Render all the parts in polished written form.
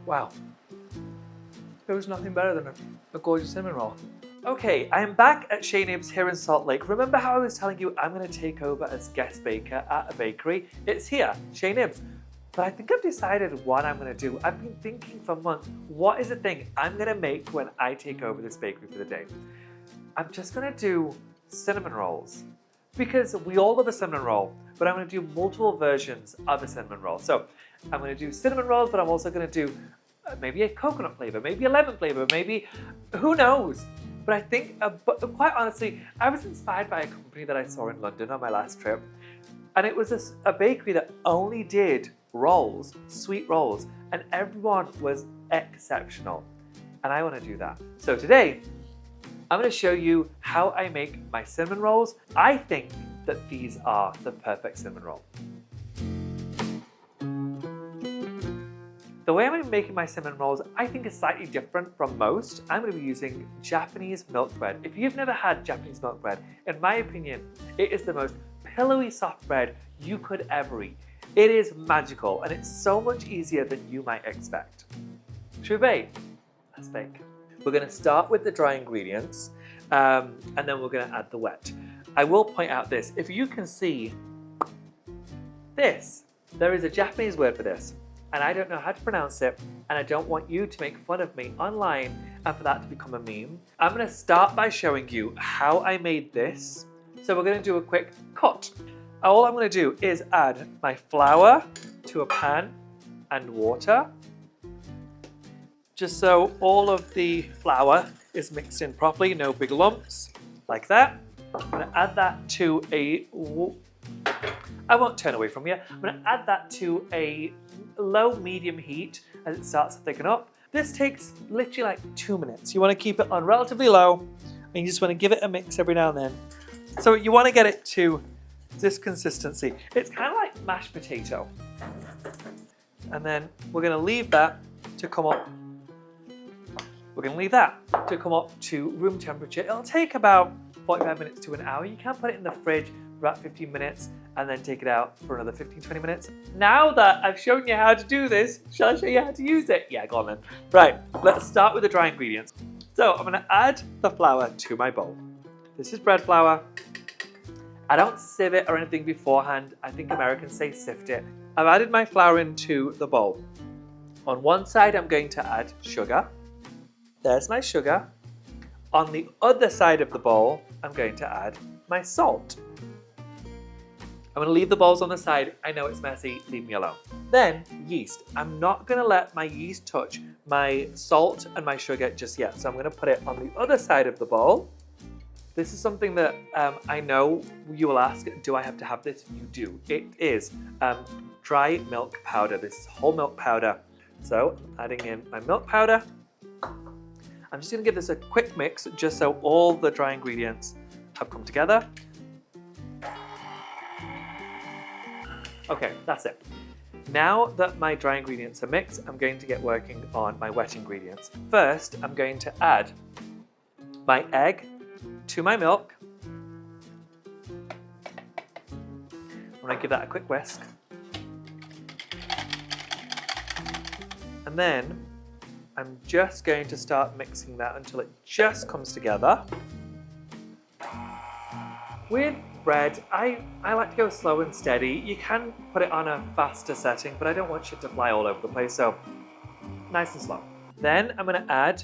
Wow. There was nothing better than a gorgeous cinnamon roll. Okay, I am back at Chez Nibs here in Salt Lake. Remember how I was telling you I'm going to take over as guest baker at a bakery? It's here, Chez Nibs. But I think I've decided what I'm going to do. I've been thinking for months, what is the thing I'm going to make when I take over this bakery for the day? I'm just going to do cinnamon rolls. Because we all love a cinnamon roll, but I'm going to do multiple versions of a cinnamon roll. So I'm going to do cinnamon rolls, but I'm also going to do maybe a coconut flavor, maybe a lemon flavor, maybe, who knows? But I think, but quite honestly, I was inspired by a company that I saw in London on my last trip. And it was a bakery that only did rolls, sweet rolls, and everyone was exceptional. And I want to do that. So today, I'm going to show you how I make my cinnamon rolls. I think that these are the perfect cinnamon roll. The way I'm making my cinnamon rolls, I think is slightly different from most. I'm going to be using Japanese milk bread. If you've never had Japanese milk bread, in my opinion, it is the most pillowy soft bread you could ever eat. It is magical and it's so much easier than you might expect. Should we bake? Let's bake. We're going to start with the dry ingredients and then we're going to add the wet. I will point out this, if you can see this, there is a Japanese word for this and I don't know how to pronounce it and I don't want you to make fun of me online and for that to become a meme. I'm going to start by showing you how I made this. So we're going to do a quick cut. All I'm going to do is add my flour to a pan and water. Just so all of the flour is mixed in properly, no big lumps, like that. I'm going to add that to I won't turn away from you. I'm going to add that to a low-medium heat as it starts to thicken up. This takes literally like 2 minutes. You want to keep it on relatively low and you just want to give it a mix every now and then. So you want to get it to this consistency. It's kind of like mashed potato. And then we're going to leave that to come up. We're going to leave that to come up to room temperature. It'll take about 45 minutes to an hour. You can put it in the fridge for about 15 minutes and then take it out for another 15-20 minutes. Now that I've shown you how to do this, shall I show you how to use it? Yeah, go on then. Right, let's start with the dry ingredients. So I'm going to add the flour to my bowl. This is bread flour. I don't sieve it or anything beforehand. I think Americans say sift it. I've added my flour into the bowl. On one side, I'm going to add sugar. There's my sugar. On the other side of the bowl, I'm going to add my salt. I'm going to leave the bowls on the side. I know it's messy, leave me alone. Then yeast. I'm not going to let my yeast touch my salt and my sugar just yet. So I'm going to put it on the other side of the bowl. This is something that I know you will ask, do I have to have this? You do. It is dry milk powder. This is whole milk powder. So adding in my milk powder. I'm just going to give this a quick mix just so all the dry ingredients have come together. Okay, that's it. Now that my dry ingredients are mixed, I'm going to get working on my wet ingredients. First, I'm going to add my egg to my milk. I'm going to give that a quick whisk. And then I'm just going to start mixing that until it just comes together. With bread, I like to go slow and steady. You can put it on a faster setting, but I don't want shit to fly all over the place, so nice and slow. Then I'm going to add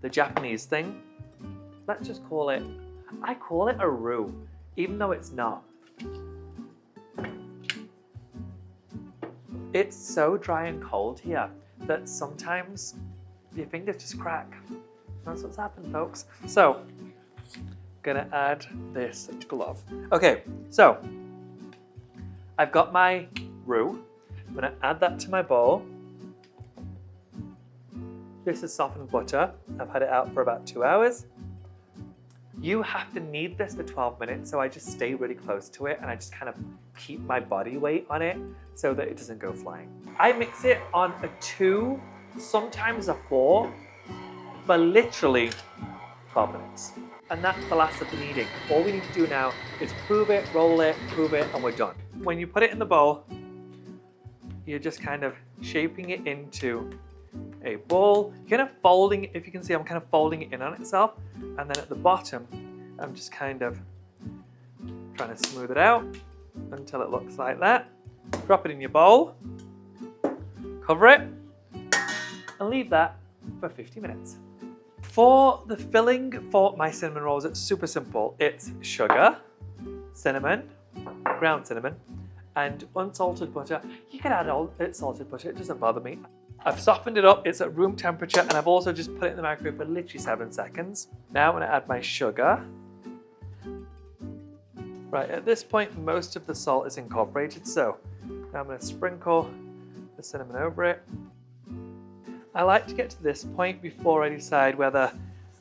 the Japanese thing. Let's just call it, I call it a roux, even though it's not. It's so dry and cold here that sometimes your fingers just crack. That's what's happened, folks. So, gonna add this glove. Okay, so I've got my roux. I'm gonna add that to my bowl. This is softened butter. I've had it out for about 2 hours. You have to knead this for 12 minutes, so I just stay really close to it and I just kind of keep my body weight on it so that it doesn't go flying. I mix it on a 2, sometimes a 4, for literally 12 minutes. And that's the last of the kneading. All we need to do now is prove it, and we're done. When you put it in the bowl, you're just kind of shaping it into a bowl. Kind of folding, if you can see, I'm kind of folding it in on itself. And then at the bottom, I'm just kind of trying to smooth it out until it looks like that. Drop it in your bowl, cover it, and leave that for 50 minutes. For the filling for my cinnamon rolls, it's super simple. It's sugar, cinnamon, ground cinnamon, and unsalted butter. You can add all salted butter, it doesn't bother me. I've softened it up, it's at room temperature, and I've also just put it in the microwave for literally 7 seconds. Now I'm gonna add my sugar. Right, at this point, most of the salt is incorporated, so now I'm gonna sprinkle the cinnamon over it. I like to get to this point before I decide whether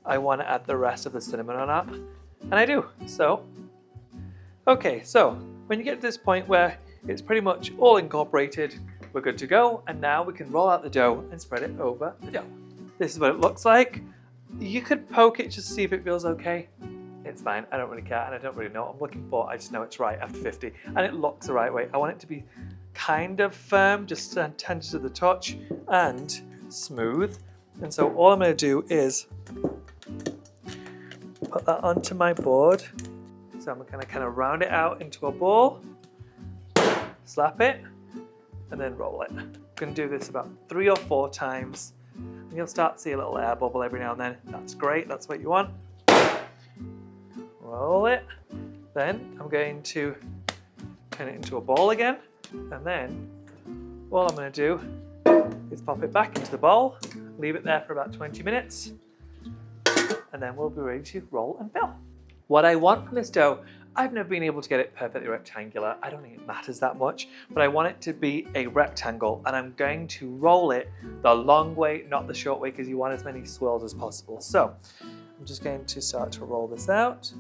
I want to add the rest of the cinnamon or not, and I do, so. Okay, so when you get to this point where it's pretty much all incorporated, we're good to go, and now we can roll out the dough and spread it over the dough. This is what it looks like. You could poke it just to see if it feels okay. It's fine, I don't really care, and I don't really know what I'm looking for, I just know it's right after 50, and it looks the right way. I want it to be kind of firm, just tender to the touch, and smooth. And so all I'm going to do is put that onto my board. So I'm going to kind of round it out into a ball, slap it, and then roll it. I'm going to do this about 3 or 4 times. And you'll start to see a little air bubble every now and then. That's great, that's what you want. Roll it. Then I'm going to turn it into a ball again. And then all I'm going to do is pop it back into the bowl, leave it there for about 20 minutes, and then we'll be ready to roll and fill. What I want from this dough, I've never been able to get it perfectly rectangular. I don't think it matters that much, but I want it to be a rectangle, and I'm going to roll it the long way, not the short way, because you want as many swirls as possible. So I'm just going to start to roll this out.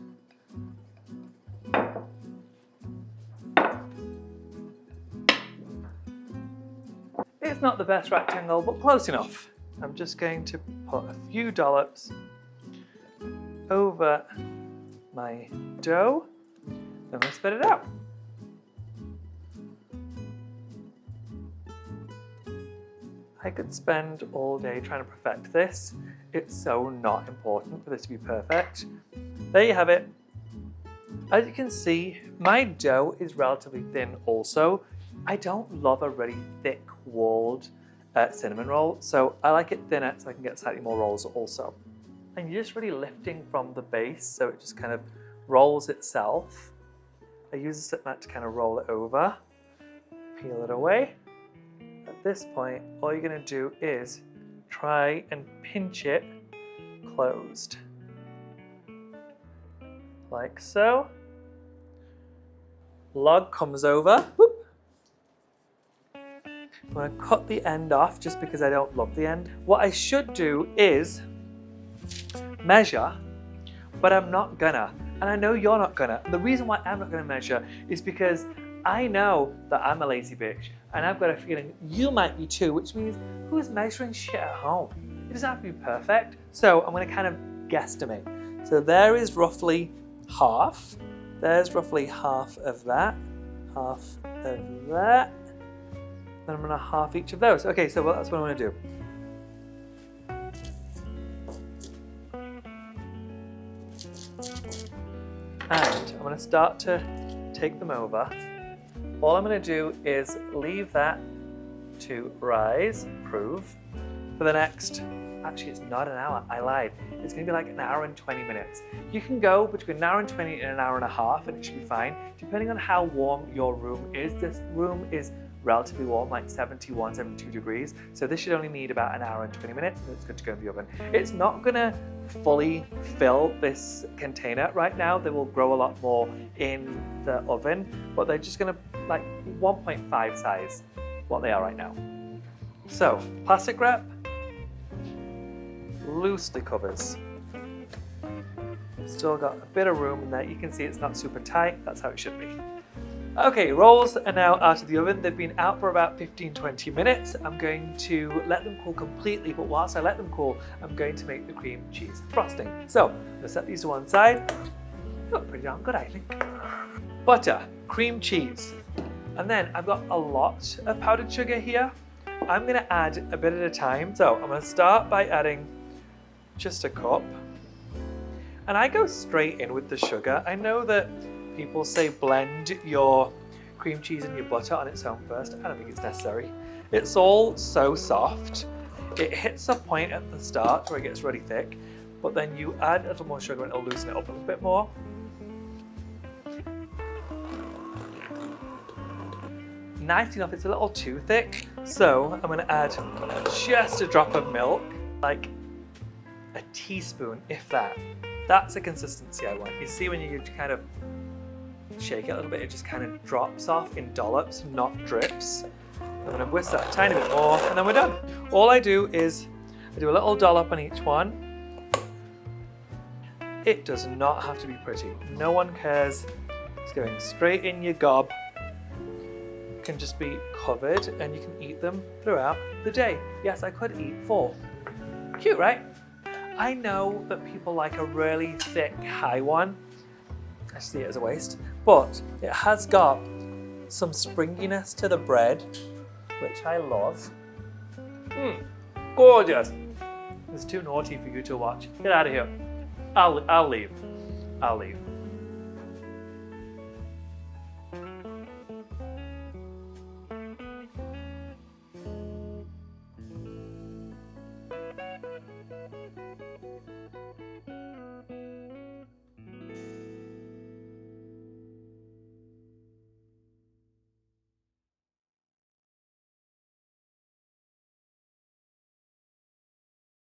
It's not the best rectangle, but close enough. I'm just going to put a few dollops over my dough, and I'm going to spread it out. I could spend all day trying to perfect this. It's so not important for this to be perfect. There you have it. As you can see, my dough is relatively thin also. I don't love a really thick walled cinnamon roll, so I like it thinner so I can get slightly more rolls also. And you're just really lifting from the base, so it just kind of rolls itself. I use a slip mat to kind of roll it over, peel it away. At this point, all you're going to do is try and pinch it closed, like so. Log comes over. Whoop. I'm going to cut the end off just because I don't love the end. What I should do is measure, but I'm not gonna. And I know you're not gonna. And the reason why I'm not gonna measure is because I know that I'm a lazy bitch, and I've got a feeling you might be too, which means who's measuring shit at home? It doesn't have to be perfect. So I'm going to kind of guesstimate. So there is roughly half. There's roughly half of that. Half of that. Then I'm going to half each of those. Okay, so that's what I'm going to do. And I'm going to start to take them over. All I'm going to do is leave that to rise, prove, for the next, actually it's not an hour, I lied. It's going to be like an hour and 20 minutes. You can go between an hour and 20 and an hour and a half and it should be fine, depending on how warm your room is. This room is relatively warm, like 71, 72 degrees. So this should only need about an hour and 20 minutes and it's good to go in the oven. It's not going to fully fill this container right now. They will grow a lot more in the oven, but they're just going to like 1.5 size what they are right now. So plastic wrap loosely covers. Still got a bit of room in there. You can see it's not super tight. That's how it should be. Okay, rolls are now out of the oven. They've been out for about 15-20 minutes. I'm going to let them cool completely, but whilst I let them cool, I'm going to make the cream cheese frosting. So I'm going to set these to one side. Look pretty darn good, I think. Butter, cream cheese, and then I've got a lot of powdered sugar here. I'm gonna add a bit at a time. So I'm gonna start by adding just a cup. And I go straight in with the sugar. I know that people say blend your cream cheese and your butter on its own first. I don't think it's necessary. It's all so soft. It hits a point at the start where it gets really thick, but then you add a little more sugar and it'll loosen it up a little bit more. Nice enough, it's a little too thick. So I'm gonna add just a drop of milk, like a teaspoon, if that. That's the consistency I want. You see when you kind of shake it a little bit, it just kind of drops off in dollops, not drips. I'm gonna whisk that a tiny bit more and then we're done. All I do is I do a little dollop on each one. It does not have to be pretty. No one cares. It's going straight in your gob. It can just be covered and you can eat them throughout the day. Yes, I could eat 4. Cute, right? I know that people like a really thick, high one. I see it as a waste, but it has got some springiness to the bread, which I love. Gorgeous. It's too naughty for you to watch. Get out of here. I'll leave.